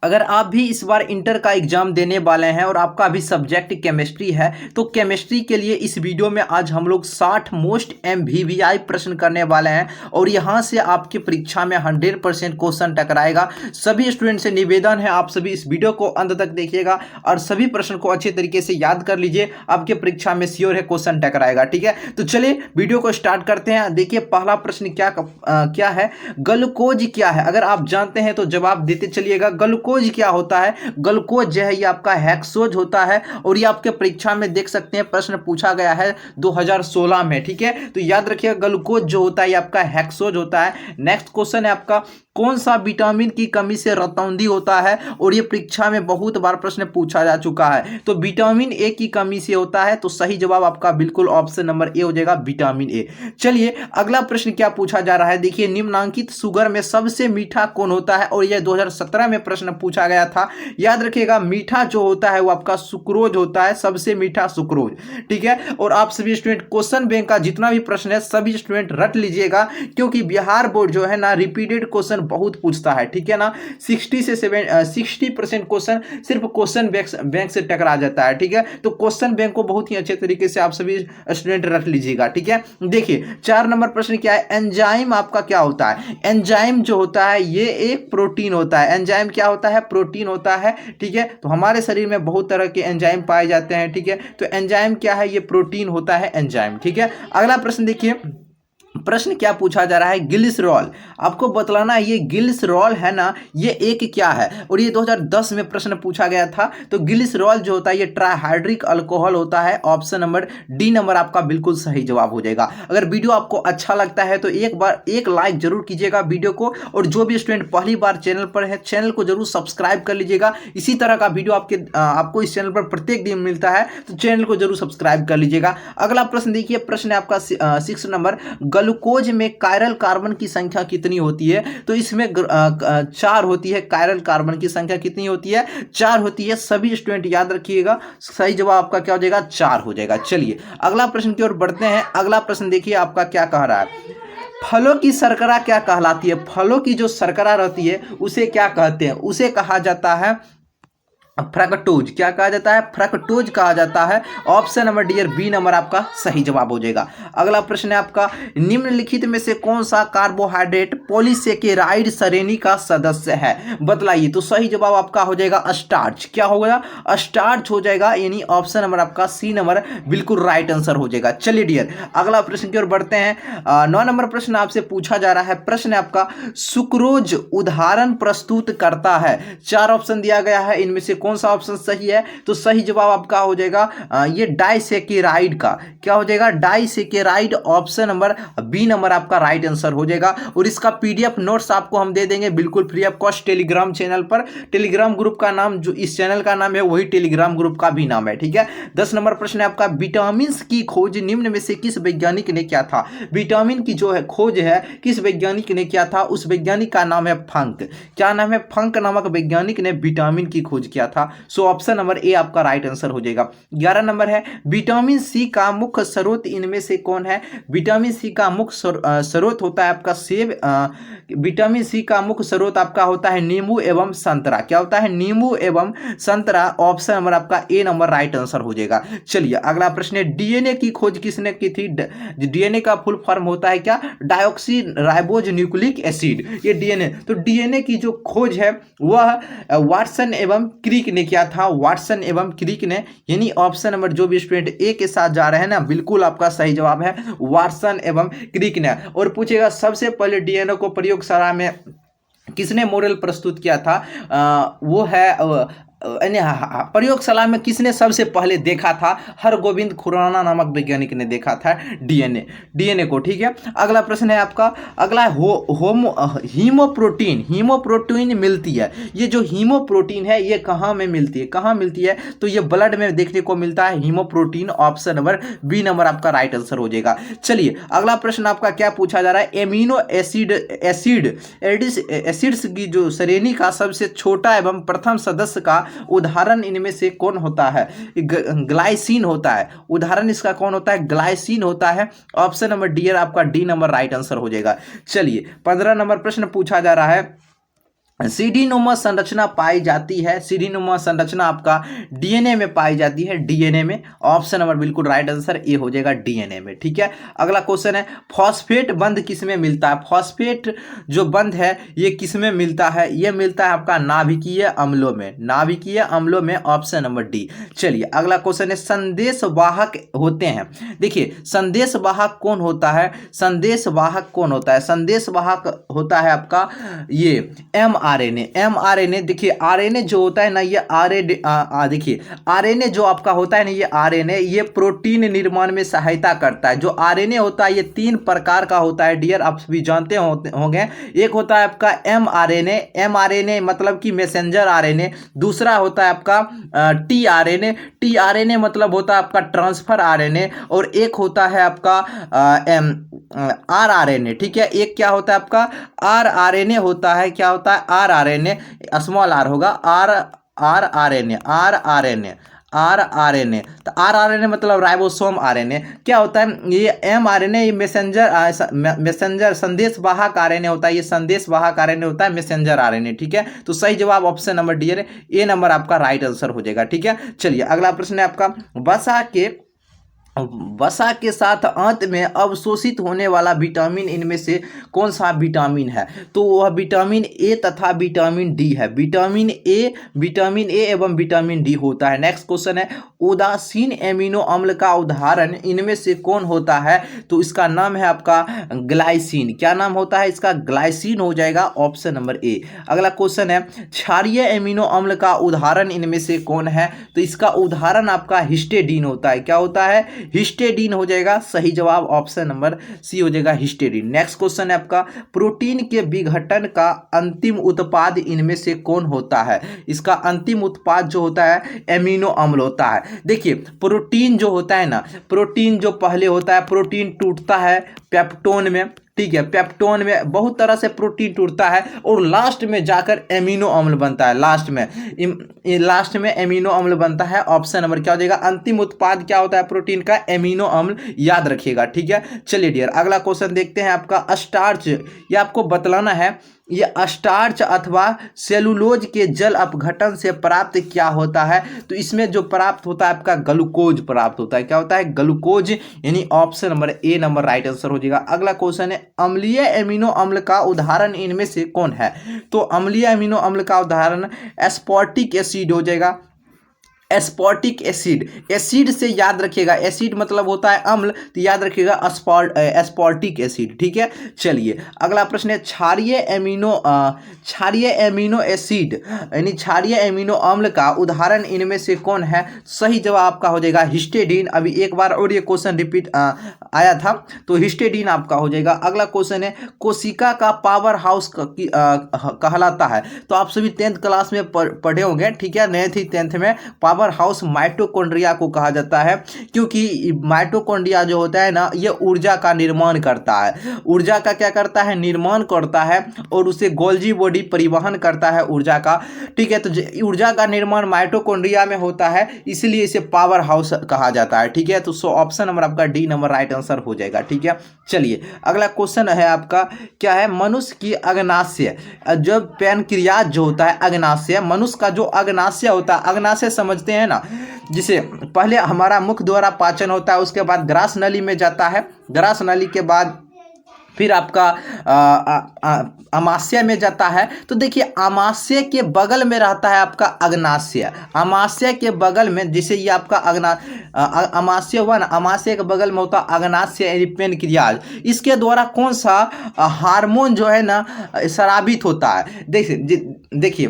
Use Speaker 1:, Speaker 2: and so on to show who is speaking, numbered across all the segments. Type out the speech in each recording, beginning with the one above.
Speaker 1: अगर आप भी इस बार इंटर का एग्जाम देने वाले हैं और आपका भी सब्जेक्ट केमिस्ट्री है तो केमिस्ट्री के लिए इस वीडियो में आज हम लोग 60 मोस्ट MVVI प्रश्न करने वाले हैं और यहां से आपकी परीक्षा में 100% क्वेश्चन टकराएगा। सभी स्टूडेंट से निवेदन है आप सभी इस वीडियो को अंत तक देखिएगा और सभी प्रश्न को अच्छे तरीके से याद कर लीजिए, आपके परीक्षा में श्योर है क्वेश्चन टकराएगा। ठीक है, तो चलिए वीडियो को स्टार्ट करते हैं। देखिए पहला प्रश्न क्या है, ग्लूकोज क्या है? अगर आप जानते हैं तो जवाब देते चलिएगा। ग्लूकोज क्या होता है? ग्लूकोज जो है ये आपका हेक्सोज होता है और ये आपके परीक्षा में देख सकते हैं प्रश्न पूछा गया है 2016 में। ठीक है, तो याद रखिएगा ग्लूकोज जो होता है ये आपका हेक्सोज होता है। नेक्स्ट क्वेश्चन है आपका, कौन सा विटामिन की कमी से रतौंधी होता है? और ये परीक्षा में बहुत बार प्रश्न पूछा जा चुका है। तो विटामिन ए की कमी से होता है, तो सही जवाब आपका बिल्कुल ऑप्शन नंबर ए हो जाएगा, विटामिन ए। चलिए अगला प्रश्न क्या पूछा जा रहा है, देखिए निम्नांकित शुगर में सबसे मीठा कौन होता है? और यह 2017 में प्रश्न पूछा गया था। याद रखिएगा मीठा जो होता है वो आपका सुक्रोज होता है, सबसे मीठा सुक्रोज। ठीक है, और आप सभी स्टूडेंट क्वेश्चन बैंक का जितना भी प्रश्न है सभी स्टूडेंट रट लीजिएगा, क्योंकि बिहार बोर्ड जो है ना रिपीटेड क्वेश्चन बहुत पूछता है। ठीक है ना, 60% क्वेश्चन सिर्फ क्वेश्चन बैंक से टकरा जाता है। ठीक है, तो क्वेश्चन बैंक को बहुत ही अच्छे तरीके से आप सभी स्टूडेंट रख लीजिएगा। ठीक है, देखिए 4 नंबर प्रश्न क्या है, एंजाइम आपका क्या होता है? एंजाइम जो होता है ये एक प्रोटीन होता है। एंजाइम क्या होता है? प्रोटीन होता है। ठीक है, तो हमारे शरीर में बहुत तरह के एंजाइम पाए जाते हैं। ठीक है, तो एंजाइम क्या है? ये प्रोटीन होता है एंजाइम। ठीक है, अगला प्रश्न देखिए, प्रश्न क्या पूछा जा रहा है, ग्लिसरॉल। आपको बतलाना है ये ग्लिसरॉल है ना, ये एक क्या है? और ये 2010 में प्रश्न पूछा गया था। तो ग्लिसरॉल जो होता है ये ट्राइहाइड्रिक अल्कोहल होता है। ऑप्शन नंबर डी नंबर आपका बिल्कुल सही जवाब हो जाएगा। अगर वीडियो आपको अच्छा लगता है तो एक बार एक लाइक जरूर कीजिएगा वीडियो को, और जो भी स्टूडेंट पहली बार चैनल पर है चैनल को जरूर सब्सक्राइब कर लीजिएगा। इसी तरह का वीडियो आपको इस चैनल पर प्रत्येक दिन मिलता है, तो चैनल को जरूर सब्सक्राइब कर लीजिएगा। अगला प्रश्न देखिए, प्रश्न है आपका 6 नंबर, ग्लूकोज में कायरल कार्बन की संख्या कितनी होती है? तो इसमें 4 होती है। कायरल कार्बन की संख्या कितनी होती है? 4 होती है। सभी स्टूडेंट याद रखिएगा, सही जवाब आपका क्या हो जाएगा? 4 हो जाएगा। चलिए अगला प्रश्न की ओर बढ़ते हैं। अगला प्रश्न देखिए आपका क्या कह रहा है, फलों की शर्करा क्या कहलाती है? फलों की जो शर्करा रहती है उसे क्या कहते हैं? उसे कहा जाता है फ्रक्टोज। क्या कहा जाता है? फ्रक्टोज कहा जाता है। ऑप्शन नंबर डी और बी नंबर आपका सही जवाब हो जाएगा। अगला प्रश्न है आपका, निम्नलिखित में से कौन सा कार्बोहाइड्रेट पॉलीसेकेराइड श्रेणी का सदस्य है? बतलाइए। तो सही जवाब आपका हो जाएगा स्टार्च। क्या होगा? स्टार्च हो जाएगा, यानी ऑप्शन नंबर आपका सी नंबर बिल्कुल राइट आंसर हो जाएगा। चलिए डियर अगला प्रश्न की ओर बढ़ते हैं। 9 नंबर प्रश्न आपसे पूछा जा रहा है। प्रश्न है आपका, सुक्रोज उदाहरण प्रस्तुत करता है। 4 ऑप्शन दिया गया है, इनमें से कौन सा ऑप्शन सही है? तो सही जवाब आपका हो जाएगा ये डाइसेकेराइड का। क्या हो जाएगा? Disaccharide. Option number B number आपका राइट आंसर हो जाएगा। और इसका पीडीएफ नोट्स आपको हम दे देंगे बिल्कुल free of cost Telegram channel पर। टेलीग्राम ग्रुप का नाम जो इस चैनल का नाम है वही टेलीग्राम ग्रुप का भी नाम है। ठीक है, 10 नंबर प्रश्न है आपका, विटामिन की खोज निम्न में से किस वैज्ञानिक ने किया था? विटामिन की जो है खोज है किस वैज्ञानिक ने किया था? उस वैज्ञानिक का नाम है फंक। क्या नाम है? फंक नामक वैज्ञानिक ने विटामिन की खोज किया था। सो ऑप्शन नंबर ए आपका राइट आंसर हो जाएगा। 11 नंबर है, विटामिन सी का मुख्य स्रोत इनमें से कौन है? विटामिन सी का मुख्य स्रोत होता है आपका सेब। विटामिन सी का मुख्य स्रोत आपका होता है नींबू एवं संतरा। क्या होता है? नींबू एवं संतरा। ऑप्शन नंबर आपका ए नंबर राइट आंसर हो जाएगा। चलिए अगला प्रश्न है, डीएनए की खोज किसने की थी? डीएनए का फुल फॉर्म होता है क्या? डायोक्सी राइबोज न्यूक्लिक एसिड। ये डीएनए, तो डीएनए की जो खोज है वह वाटसन एवं क्रिक ने किया था। वाटसन एवं क्रिक ने, यानी ऑप्शन नंबर जो भी स्टूडेंट ए के साथ जा रहे हैं ना बिल्कुल आपका सही जवाब है वाटसन एवं क्रिक ने। और पूछेगा सबसे पहले डीएनए को प्रयोगशाला में किसने मॉडल प्रस्तुत किया था? वो है प्रयोगशाला में किसने सबसे पहले देखा था? हरगोविंद खुराना नामक वैज्ञानिक ने देखा था डीएनए को। ठीक है, अगला प्रश्न है आपका, अगला हीमोप्रोटीन। हीमोप्रोटीन मिलती है, ये जो हीमोप्रोटीन है ये कहाँ में मिलती है? कहाँ मिलती है? तो ये ब्लड में देखने को मिलता है हीमोप्रोटीन। ऑप्शन नंबर बी नंबर आपका राइट आंसर हो जाएगा। चलिए अगला प्रश्न आपका क्या पूछा जा रहा है, एमिनो एसिड्स की जो श्रेणी का सबसे छोटा एवं प्रथम सदस्य का उदाहरण इनमें से कौन होता है? ग्लाइसिन होता है। उदाहरण इसका कौन होता है? ग्लाइसिन होता है। ऑप्शन नंबर डी आपका डी नंबर राइट आंसर हो जाएगा। चलिए 15 नंबर प्रश्न पूछा जा रहा है, सीढ़ी नुमा संरचना पाई जाती है, सीढ़ी नुमा संरचना आपका डीएनए में पाई जाती है, डीएनए में। ऑप्शन नंबर बिल्कुल राइट आंसर ए हो जाएगा, डीएनए में। ठीक है, अगला क्वेश्चन है फॉस्फेट बंध किस में मिलता है? फॉस्फेट जो बंध है ये किस में मिलता है? ये मिलता है आपका नाभिकीय अम्लों में, नाभिकीय अम्लों में, ऑप्शन नंबर डी। चलिए अगला क्वेश्चन है संदेश वाहक होते हैं। देखिए संदेश वाहक कौन होता है? संदेश वाहक कौन होता है? संदेश वाहक होता है आपका ये एमआरएनए। एमआरएनए देखिए आरएनए जो होता है ना, ये देखिए आरएनए जो आपका होता है ना, ये आरएनए ये प्रोटीन निर्माण में सहायता करता है। जो आरएनए होता है ये 3 प्रकार का होता है डियर, आप भी जानते होंगे। एक होता है आपका एमआरएनए, एमआरएनए मतलब कि मैसेंजर आरएनए। दूसरा होता है आपका टीआरएनए, टीआरएनए मतलब होता है आपका ट्रांसफर आरएनए। और एक होता है आपका आरआरएनए। ठीक है, एक क्या होता है आपका आरआरएनए होता है। क्या होता है? आरआरएनए, स्मॉल आर होगा, आरआरएनए, आरआरएनए, आरआरएनए। तो आरआरएनए मतलब राइबोसोम आरएनए। क्या होता है? ये एमआरएनए ये मैसेंजर संदेशवाहक आरएनए होता है, ये संदेशवाहक आरएनए होता है, मैसेंजर आरएनए। ठीक है, तो सही जवाब ऑप्शन नंबर डी है, ए नंबर आपका राइट आंसर हो जाएगा। ठीक है, चलिए अगला प्रश्न है आपका वसा के साथ अंत में अवशोषित होने वाला विटामिन इनमें से कौन सा विटामिन है? तो वह विटामिन ए तथा विटामिन डी है। विटामिन ए एवं विटामिन डी होता है। नेक्स्ट क्वेश्चन है उदासीन एमिनो अम्ल का उदाहरण इनमें से कौन होता है? तो इसका नाम है आपका ग्लाइसिन। क्या नाम होता है इसका? ग्लाइसिन हो जाएगा, ऑप्शन नंबर ए। अगला क्वेश्चन है क्षारीय एमिनो अम्ल का उदाहरण इनमें से कौन है? तो इसका उदाहरण आपका हिस्टेडीन होता है। क्या होता है? हिस्टेडीन हो जाएगा, सही जवाब ऑप्शन नंबर सी हो जाएगा, हिस्टेडीन। नेक्स्ट क्वेश्चन है आपका प्रोटीन के विघटन का अंतिम उत्पाद इनमें से कौन होता है? इसका अंतिम उत्पाद जो होता है एमिनो अम्ल होता है। देखिए प्रोटीन जो होता है ना, प्रोटीन जो पहले होता है, प्रोटीन टूटता है पेप्टोन में। ठीक है, पेप्टोन में बहुत तरह से प्रोटीन टूटता है और लास्ट में जाकर एमिनो अम्ल बनता है। लास्ट में एमिनो अम्ल बनता है। ऑप्शन नंबर क्या हो जाएगा? अंतिम उत्पाद क्या होता है प्रोटीन का? एमिनो अम्ल, याद रखिएगा। ठीक है, चलिए डियर अगला क्वेश्चन देखते हैं आपका स्टार्च। ये आपको बतलाना है ये स्टार्च अथवा सेलुलोज के जल अपघटन से प्राप्त क्या होता है? तो इसमें जो प्राप्त होता है आपका ग्लूकोज प्राप्त होता है। क्या होता है? ग्लूकोज, यानी option number A number right answer हो जाएगा। अगला क्वेश्चन है अम्लीय एमिनो अम्ल का उदाहरण इनमें से कौन है? तो अम्लीय एमिनो अम्ल का उदाहरण एस्पार्टिक एसिड हो जाएगा। एस्पार्टिक एसिड, एसिड से याद रखिएगा, एसिड मतलब होता है अम्ल, तो याद रखिएगा एस्पार्टिक एसिड। ठीक है, चलिए अगला प्रश्न है क्षारीय एमिनो एसिड यानी क्षारीय एमिनो अम्ल का उदाहरण इनमें से कौन है? सही जवाब आपका हो जाएगा हिस्टेडीन। अभी एक बार और ये क्वेश्चन रिपीट आया था, तो हिस्टेडीन आपका हो जाएगा। अगला क्वेश्चन है कोशिका का पावर हाउस कहलाता है। तो आप सभी 10th क्लास में पढ़े होंगे। ठीक है, 9th 10th में पावर हाउस माइटोकॉन्ड्रिया को कहा जाता है, क्योंकि माइटोकॉन्ड्रिया जो होता है ना, ये ऊर्जा का निर्माण करता है। ऊर्जा का क्या करता है? निर्माण करता है और उसे गोल्जी बॉडी परिवहन करता है ऊर्जा का। ठीक है, तो ऊर्जा का निर्माण माइटोकॉन्ड्रिया में होता है, इसलिए इसे पावर हाउस कहा जाता है। ठीक है, तो ऑप्शन नंबर आपका डी नंबर राइट आंसर हो जाएगा। ठीक है, चलिए अगला क्वेश्चन है आपका क्या है? मनुष्य की अग्नाशय, जो पैनक्रियाज जो होता है अग्नाशय, मनुष्य का जो अग्नाशय होता है, अग्नाशय समझते हैं ना, जिसे पहले हमारा मुख द्वारा पाचन होता है, उसके बाद ग्रास नली में जाता है, ग्रास नली के बाद फिर आपका अमाशय में जाता है। तो देखिए अमाशय के बगल में रहता है आपका अग्नाशय। अमाशय के बगल में, जैसे ये आपका अमाशय हुआ ना, अमाशय के बगल में होता अग्नाशय यानी पैनक्रियाज। इसके द्वारा कौन सा हार्मोन जो है ना स्रावित होता है? देखिए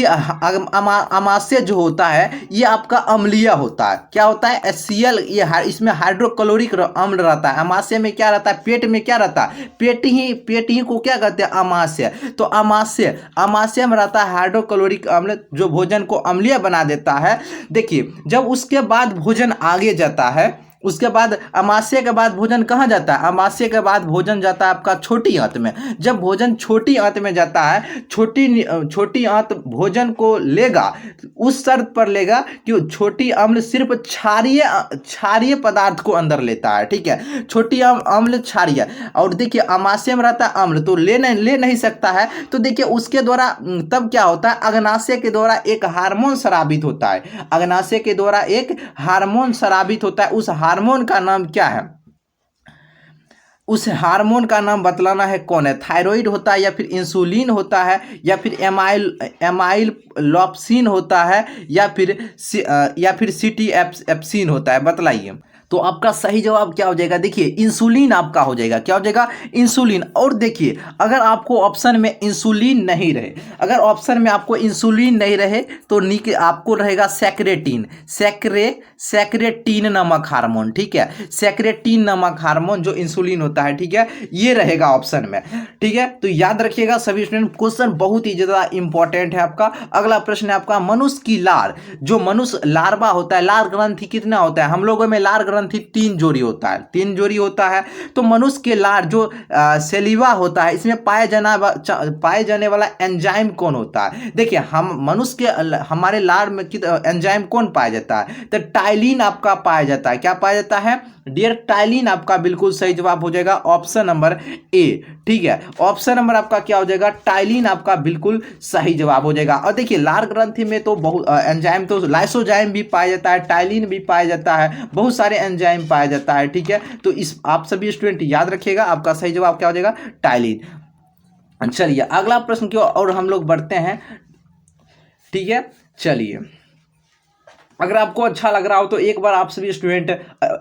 Speaker 1: अमाशय जो होता है ये आपका अम्लीय होता है। क्या होता है? HCl, ये इसमें हाइड्रोक्लोरिक अम्ल रहता है। अमाशय में क्या रहता है? पेट में क्या रहता है? पेट ही को क्या कहते हैं? अमाशय। तो अमाशय में रहता है हाइड्रोक्लोरिक अम्ल, जो भोजन को अम्लीय बना देता है। देखिए जब उसके बाद भोजन आगे जाता है, उसके बाद अमाशय के बाद भोजन कहाँ जाता है? अमाशय के बाद भोजन जाता है आपका छोटी आंत में। जब भोजन छोटी आंत में जाता है, छोटी आंत भोजन को लेगा, उस शर्त पर लेगा कि छोटी अम्ल सिर्फ क्षारीय पदार्थ को अंदर लेता है, ठीक है, छोटी अम्ल क्षारीय। और देखिए अमाशय में रहता है अम्ल, तो ले नहीं सकता है, तो देखिए उसके द्वारा तब क्या होता है, अग्नाशय के द्वारा एक हार्मोन स्रावित होता है, अग्नाशय के द्वारा एक हार्मोन स्रावित होता है। उस हार्मोन का नाम क्या है? उस हार्मोन का नाम बतलाना है, कौन है? थायराइड होता है, या फिर इंसुलिन होता है, या फिर एमाइल लॉप्सिन होता है, या फिर सिटी एप्सिन होता है, बतलाइए। तो आपका सही जवाब क्या हो जाएगा? देखिए इंसुलिन आपका हो जाएगा। क्या हो जाएगा? इंसुलिन। और देखिए अगर आपको ऑप्शन में इंसुलिन नहीं रहे, अगर ऑप्शन में आपको इंसुलिन नहीं रहे तो आपको रहेगा सेक्रेटीन नामक हार्मोन, ठीक है, सेक्रेटीन नामक हार्मोन जो इंसुलिन होता है, ठीक है, ये रहेगा ऑप्शन में, ठीक है। तो याद रखिएगा सभी स्टूडेंट, क्वेश्चन बहुत ही ज्यादा इंपॉर्टेंट है आपका। अगला प्रश्न है आपका, मनुष्य की लार, जो मनुष्य लार्वा होता है, लार ग्रंथि कितना होता है? हम लोगों में लार ग्रंथि 3 जोड़ी होता है, 3 जोड़ी होता है। तो मनुष्य के लार जो सेलिवा होता है, इसमें पाए जाने वाला एंजाइम कौन होता है? देखिए हम मनुष्य के हमारे लार में एंजाइम कौन पाया जाता है? तो टाइलिन आपका पाया जाता है। क्या पाया जाता है डियर? टाइलिन आपका बिल्कुल सही जवाब हो जाएगा ऑप्शन नंबर ए, ठीक है। ऑप्शन नंबर आपका क्या हो जाएगा? टाइलिन आपका बिल्कुल सही जवाब हो जाएगा। और देखिए लार ग्रंथि में तो बहुत एंजाइम, तो लाइसोजाइम भी पाया जाता है, टाइलिन भी पाया जाता है, बहुत सारे एंजाइम पाया जाता है, ठीक है। तो इस आप सभी स्टूडेंट याद रखिएगा, आपका सही जवाब क्या हो जाएगा? टाइलिन। चलिए अगला प्रश्न की ओर हम लोग बढ़ते हैं, ठीक है। चलिए अगर आपको अच्छा लग रहा हो तो एक बार आप सभी स्टूडेंट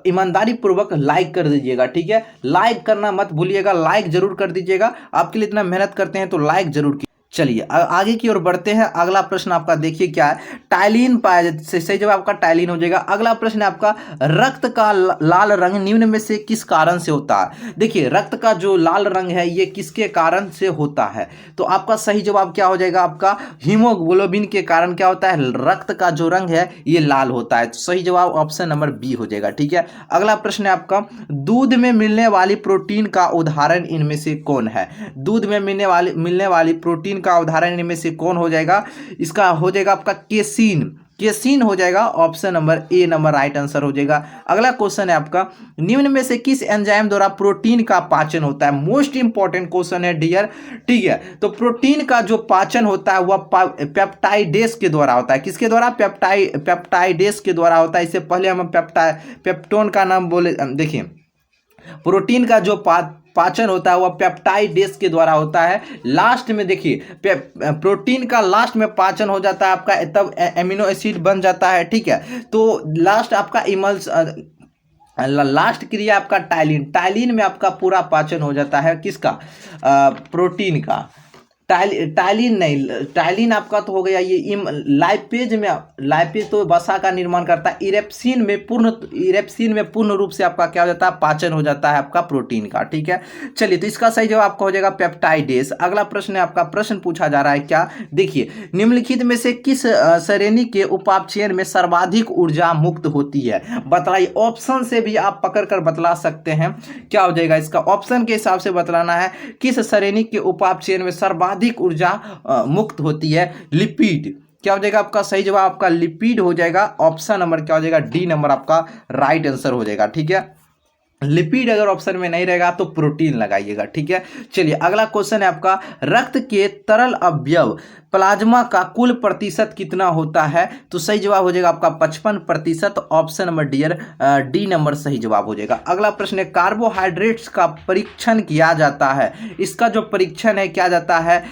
Speaker 1: ईमानदारी पूर्वक लाइक कर दीजिएगा, ठीक है, लाइक करना मत भूलिएगा, लाइक जरूर कर दीजिएगा, आपके लिए इतना मेहनत करते हैं तो लाइक जरूर कीजिए। चलिए आगे की ओर बढ़ते हैं। अगला प्रश्न आपका देखिए क्या है, टाइलिन पाया, सही जवाब आपका टाइलिन हो जाएगा। अगला प्रश्न है आपका, रक्त का लाल रंग निम्न में से किस कारण से होता है? देखिए रक्त का जो लाल रंग है ये किसके कारण से होता है? तो आपका सही जवाब क्या हो जाएगा? आपका हीमोग्लोबिन के कारण क्या होता है? रक्त का जो रंग है ये लाल होता है। तो सही जवाब ऑप्शन नंबर बी हो जाएगा, ठीक है। अगला प्रश्न है आपका, दूध में मिलने वाली प्रोटीन का उदाहरण इनमें से कौन है? दूध में मिलने वाली प्रोटीन का उदाहरण इनमें से कौन हो जाएगा? इसका हो जाएगा आपका केसीन हो जाएगा, option number A number right answer हो जाएगा। अगला क्वेश्चन है आपका, निम्न में से किस एंजाइम द्वारा प्रोटीन का पाचन होता है? मोस्ट इंपॉर्टेंट क्वेश्चन है डियर, ठीक है। तो प्रोटीन का जो पाचन होता है वह पेप्टाइडेस के द्वारा होता है। किसके द्वारा? पेप्टाइडेस के द्वारा होता है। इससे पहले हम पेप्टोन का नाम बोले, देखिए प्रोटीन का जो पाचन होता है वह पेप्टाइडेस के द्वारा होता है। लास्ट में देखिए प्रोटीन का लास्ट में पाचन हो जाता है आपका, तब एमिनो एसिड बन जाता है, ठीक है। तो लास्ट आपका लास्ट क्रिया आपका टाइलिन में आपका पूरा पाचन हो जाता है, किसका? प्रोटीन का। टाइलिन नहीं, टाइलिन आपका तो हो गया ये लाइपेज तो वसा का निर्माण करता है। इरेप्सिन में पूर्ण रूप से आपका क्या हो जाता है? पाचन हो जाता है आपका प्रोटीन का, ठीक है। चलिए तो इसका सही जवाब आपका हो जाएगा पेप्टाइडेस। अगला प्रश्न है आपका, प्रश्न पूछा जा रहा है क्या? देखिए निम्नलिखित में से किस श्रेणी के उपापचयन में सर्वाधिक ऊर्जा मुक्त होती है? बताइए, ऑप्शन से भी आप पकड़ कर बतला सकते हैं। क्या हो जाएगा इसका? ऑप्शन के हिसाब से बतलाना है, किस श्रेणी के उपापचयन में सर्वाधिक ऊर्जा मुक्त होती है? लिपिड। क्या हो जाएगा आपका सही जवाब? आपका लिपिड हो जाएगा, ऑप्शन नंबर क्या हो जाएगा? डी नंबर आपका राइट आंसर हो जाएगा, ठीक है। लिपिड अगर ऑप्शन में नहीं रहेगा तो प्रोटीन लगाइएगा, ठीक है। चलिए अगला क्वेश्चन है आपका, रक्त के तरल अवयव प्लाज्मा का कुल प्रतिशत कितना होता है? तो सही जवाब हो जाएगा आपका 55%, ऑप्शन नंबर डी नंबर सही जवाब हो जाएगा। अगला प्रश्न है, कार्बोहाइड्रेट्स का परीक्षण किया जाता है, इसका जो परीक्षण है किया जाता है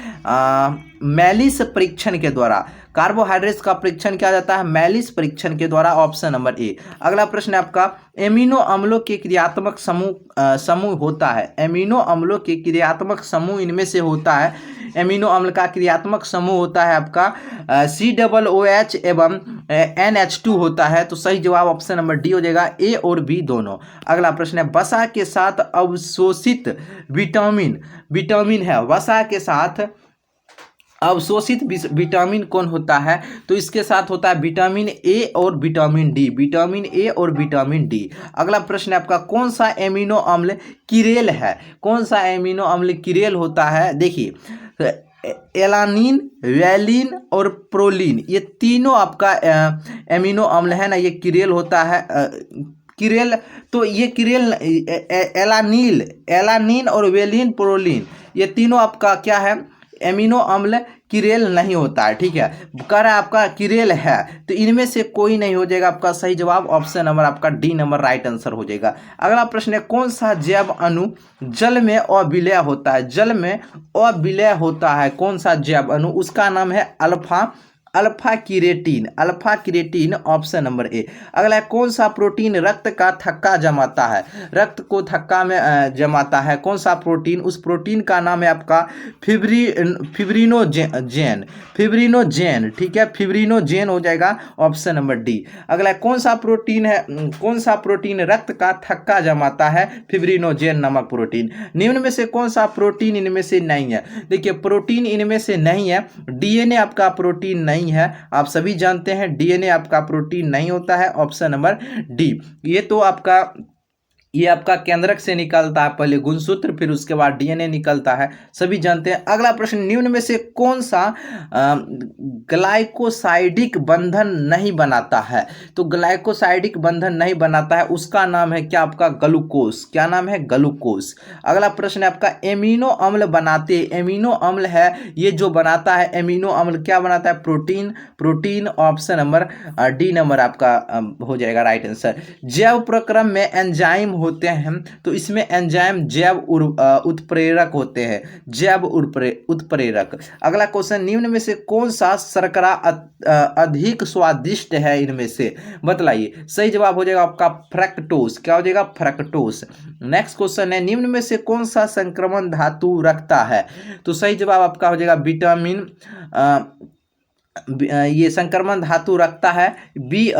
Speaker 1: मैलिस परीक्षण के द्वारा। कार्बोहाइड्रेट्स का परीक्षण किया जाता है मैलिस परीक्षण के द्वारा, ऑप्शन नंबर ए। अगला प्रश्न है आपका, एमिनो अम्लों के क्रियात्मक समूह होता है। एमिनो अम्लों के क्रियात्मक समूह इनमें से होता है, एमिनो अम्ल का क्रियात्मक समूह होता है आपका COOH एवं NH2 होता है। तो सही जवाब ऑप्शन नंबर डी हो जाएगा, ए और बी दोनों। अगला प्रश्न है, वसा के साथ अवशोषित विटामिन है, वसा के साथ अवशोषित विटामिन कौन होता है? तो इसके साथ होता है विटामिन ए और विटामिन डी, विटामिन ए और विटामिन डी। अगला प्रश्न है आपका, कौन सा एमिनो अम्ल किरेल है? कौन सा एमिनो अम्ल किरेल होता है? देखिए एलानिन, वैलिन और प्रोलिन, ये तीनों आपका एमिनो अम्ल है ना, ये किरेल होता है। किरेल, तो ये किरेल एलानिल, एलानिन और वेलिन, प्रोलिन, ये तीनों आपका क्या है? एमिनो अम्ल किरेल नहीं होता है। ठीक है, कह रहा है आपका किरेल है, तो इनमें से कोई नहीं हो जाएगा आपका सही जवाब। ऑप्शन नंबर आपका डी नंबर राइट आंसर हो जाएगा। अगला प्रश्न है, कौन सा जैव अणु जल में अविलय होता है? जल में अविलय होता है कौन सा जैव अणु? उसका नाम है alpha alpha keratin, alpha keratin, option number A. अगला है, कौन सा प्रोटीन रक्त का थक्का जमाता है? रक्त को थक्का में जमाता है कौन सा प्रोटीन? उस प्रोटीन का नाम है आपका फिब्रिनोजेन, फिब्रिनोजेन। ठीक है, फिब्रिनोजेन हो जाएगा ऑप्शन नंबर डी। अगला है, कौन सा प्रोटीन है, कौन सा प्रोटीन रक्त का थक्का जमाता है? फिब्रिनोजेन नामक प्रोटीन। निम्न में से कौन सा प्रोटीन इनमें से नहीं है? देखिए प्रोटीन इनमें से नहीं है, डीएनए आपका प्रोटीन नहीं है, आप सभी जानते हैं डीएनए आपका प्रोटीन नहीं होता है। Option number D. ये आपका केंद्रक से निकलता है, पहले गुणसूत्र फिर उसके बाद डीएनए निकलता है, सभी जानते हैं। अगला प्रश्न, निम्न में से कौन सा ग्लाइकोसाइडिक बंधन नहीं बनाता है? तो ग्लाइकोसाइडिक बंधन नहीं बनाता है, उसका नाम है क्या? आपका ग्लूकोज। क्या नाम है? ग्लूकोज। अगला प्रश्न है आपका, एमिनो अम्ल बनाते, एमिनो अम्ल है ये जो बनाता है एमिनो अम्ल, क्या बनाता है? Protein, protein, option number D number आपका हो जाएगा राइट आंसर। जैव प्रक्रम में एंजाइम होते हैं, तो इसमें एंजाइम जैव उत्प्रेरक होते हैं, जैव उत्प्रेरक। अगला क्वेश्चन, निम्न में से कौन सा शर्करा अधिक स्वादिष्ट है इनमें से? बतलाइए। सही जवाब हो जाएगा आपका फ्रक्टोज। क्या हो जाएगा? फ्रक्टोज। नेक्स्ट क्वेश्चन है, निम्न में से कौन सा संक्रमण धातु रखता है? तो सही जवाब आपका हो जाएगा विटामिन, ये संक्रमण धातु रखता है बी,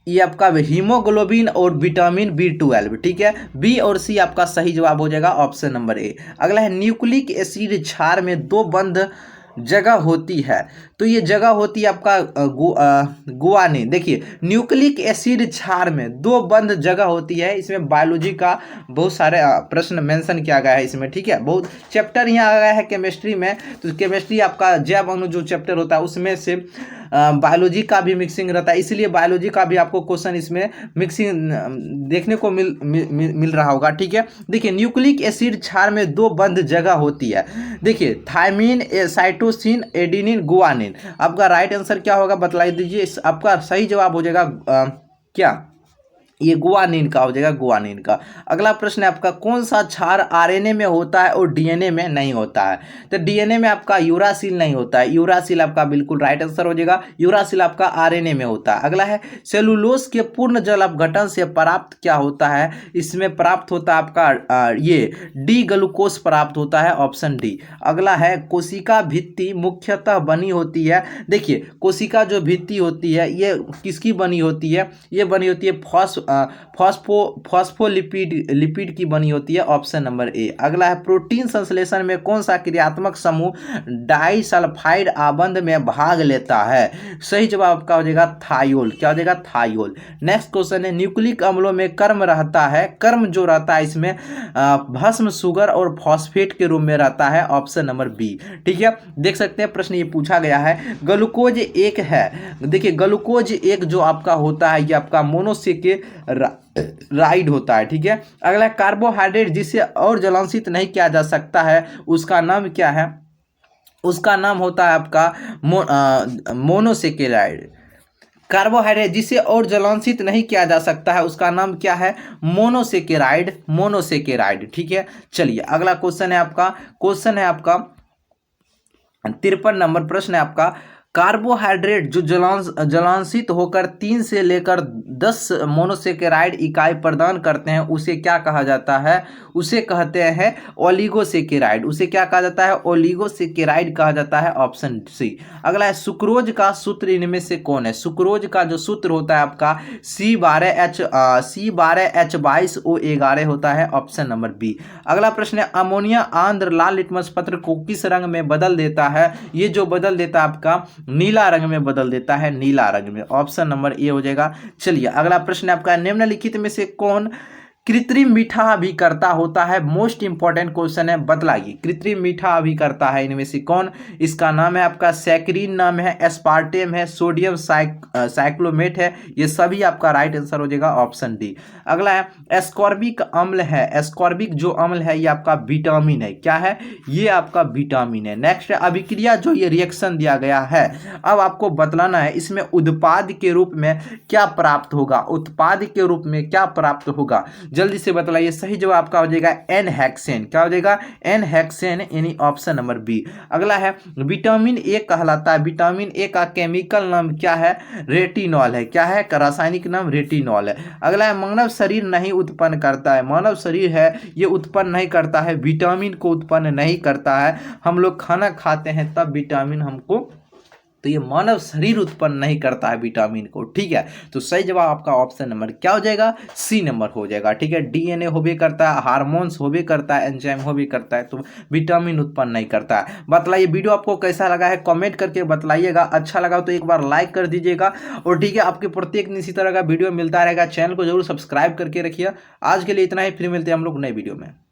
Speaker 1: ये आपका हीमोग्लोबिन और विटामिन बी12। ठीक है, बी और सी आपका सही जवाब हो जाएगा ऑप्शन नंबर ए। अगला है, न्यूक्लिक एसिड क्षार में दो बंद जगह होती है, तो ये जगह होती है आपका गुआनिन। देखिए न्यूक्लिक एसिड क्षार में दो बंद जगह होती है, इसमें बायोलॉजी का बहुत सारे प्रश्न मेंशन किया गया है इसमें। ठीक है, बहुत चैप्टर यहाँ आ गया है केमिस्ट्री में, तो केमिस्ट्री आपका जैव अणु जो चैप्टर होता है उसमें से बायोलॉजी का भी मिक्सिंग रहता है, इसलिए बायोलॉजी का भी आपको क्वेश्चन इसमें मिक्सिंग देखने को मिल रहा होगा। ठीक है, देखिए न्यूक्लिक एसिड क्षार में दो बंद जगह होती है। देखिए थायमिन, साइटोसिन, एडेनिन, गुआनिन। आपका राइट आंसर क्या होगा बतला दीजिए। आपका सही जवाब हो जाएगा क्या? ये गुआनिन का हो जाएगा, गुआनिन का। अगला प्रश्न है आपका, कौन सा क्षार आरएनए में होता है और डीएनए में नहीं होता है? तो डीएनए में आपका यूरासिल नहीं होता है, यूरासिल आपका बिल्कुल राइट आंसर हो जाएगा, यूरासिल आपका आरएनए में होता है। अगला है, सेलुलोज के पूर्ण जल अपघटन से प्राप्त क्या होता है? इसमें प्राप्त होता है आपका ये डी ग्लूकोज प्राप्त होता है, ऑप्शन डी। अगला है, कोशिका भित्ति मुख्यतः बनी होती है। देखिए कोशिका जो भित्ति होती है ये किसकी बनी होती है? ये बनी होती है लिपिड की बनी होती है, ऑप्शन नंबर ए। अगला है, प्रोटीन संश्लेषण में कौन सा क्रियात्मक समूह डाइसल्फाइड आबंध में भाग लेता है? सही जवाब आपका हो जाएगा थायोल। क्या हो जाएगा? थायोल। नेक्स्ट क्वेश्चन है, न्यूक्लिक अम्लों में कर्म रहता है, कर्म जो रहता है इसमें भस्म, शुगर और फॉस्फेट के रूप में रहता है, ऑप्शन नंबर बी। ठीक है, देख सकते हैं प्रश्न ये पूछा गया है। ग्लूकोज एक है, देखिए ग्लूकोज एक जो आपका होता है ये आपका मोनोसेकेराइड होता है। ठीक है, अगला कार्बोहाइड्रेट जिसे और जलांशित नहीं किया जा सकता है उसका नाम क्या है? उसका नाम होता है आपका मोनोसेकेराइड। कार्बोहाइड्रेट जिसे और जलांशित नहीं किया जा सकता है उसका नाम क्या है? Monosaccharide, monosaccharide. ठीक है, चलिए अगला क्वेश्चन है आपका 53 नंबर प्रश्न है आपका, कार्बोहाइड्रेट जो ज्वलनशील होकर 3 से लेकर 10 मोनोसेकेराइड इकाई प्रदान करते हैं उसे क्या कहा जाता है? उसे कहते हैं ओलिगोसेकेराइड। उसे क्या कहा जाता है? ओलिगोसेकेराइड कहा जाता है, ऑप्शन सी। अगला है सुक्रोज का सूत्र इनमें से कौन है? सुक्रोज का जो सूत्र होता है आपका C12H22O11 होता है, ऑप्शन नंबर बी। अगला प्रश्न है अमोनिया आंध्र लाल लिटमस पत्र को किस रंग में बदल देता है? ये जो बदल देता है आपका नीला रंग में बदल देता है, नीला रंग में, ऑप्शन नंबर ए हो जाएगा। चलिए अगला प्रश्न आपका निम्नलिखित में से कौन कृत्रिम मीठा अभिकर्ता होता है? मोस्ट इंपॉर्टेंट क्वेश्चन है, बतलाइए कृत्रिम मीठा अभिकर्ता है इनमें से कौन? इसका नाम है आपका सैकरीन नाम है, एस्पार्टेम है, सोडियम साइक्लोमेट है, ये सभी आपका राइट आंसर हो जाएगा, ऑप्शन डी। अगला है एस्कॉर्बिक अम्ल है। एस्कॉर्बिक जो अम्ल है ये आपका विटामिन है, क्या है? ये आपका विटामिन है। नेक्स्ट है अभिक्रिया जो ये रिएक्शन दिया गया है, अब आपको बतलाना है इसमें उत्पाद के रूप में क्या प्राप्त होगा? उत्पाद के रूप में क्या प्राप्त होगा? जल्दी से बतलाइए। सही जवाब आपका हो जाएगा एन हेक्सेन। क्या हो जाएगा? एन हेक्सेन, यानी ऑप्शन नंबर बी। अगला है विटामिन ए कहलाता है, विटामिन ए का केमिकल नाम क्या है? रेटिनॉल है। क्या है? रासायनिक नाम रेटिनॉल है। अगला है मानव शरीर नहीं उत्पन्न करता है। मानव शरीर है ये उत्पन्न नहीं करता है, विटामिन को उत्पन्न नहीं करता है। हम लोग खाना खाते हैं तब विटामिन हमको, तो ये मानव शरीर उत्पन्न नहीं करता है विटामिन को, ठीक है। तो सही जवाब आपका ऑप्शन नंबर क्या हो जाएगा? सी नंबर हो जाएगा, ठीक है। डीएनए हो भी करता है, हार्मोन्स हो भी करता है, एंजाइम हो भी करता है, तो विटामिन उत्पन्न नहीं करता है। बतलाइए वीडियो आपको कैसा लगा है, कमेंट करके बतलाइएगा। अच्छा लगा तो एक बार लाइक कर दीजिएगा, और ठीक है आपके प्रत्येक इसी तरह का वीडियो मिलता रहेगा। चैनल को जरूर सब्सक्राइब करके रखिए। आज के लिए इतना ही, फिर मिलते हैं हम लोग नए वीडियो में।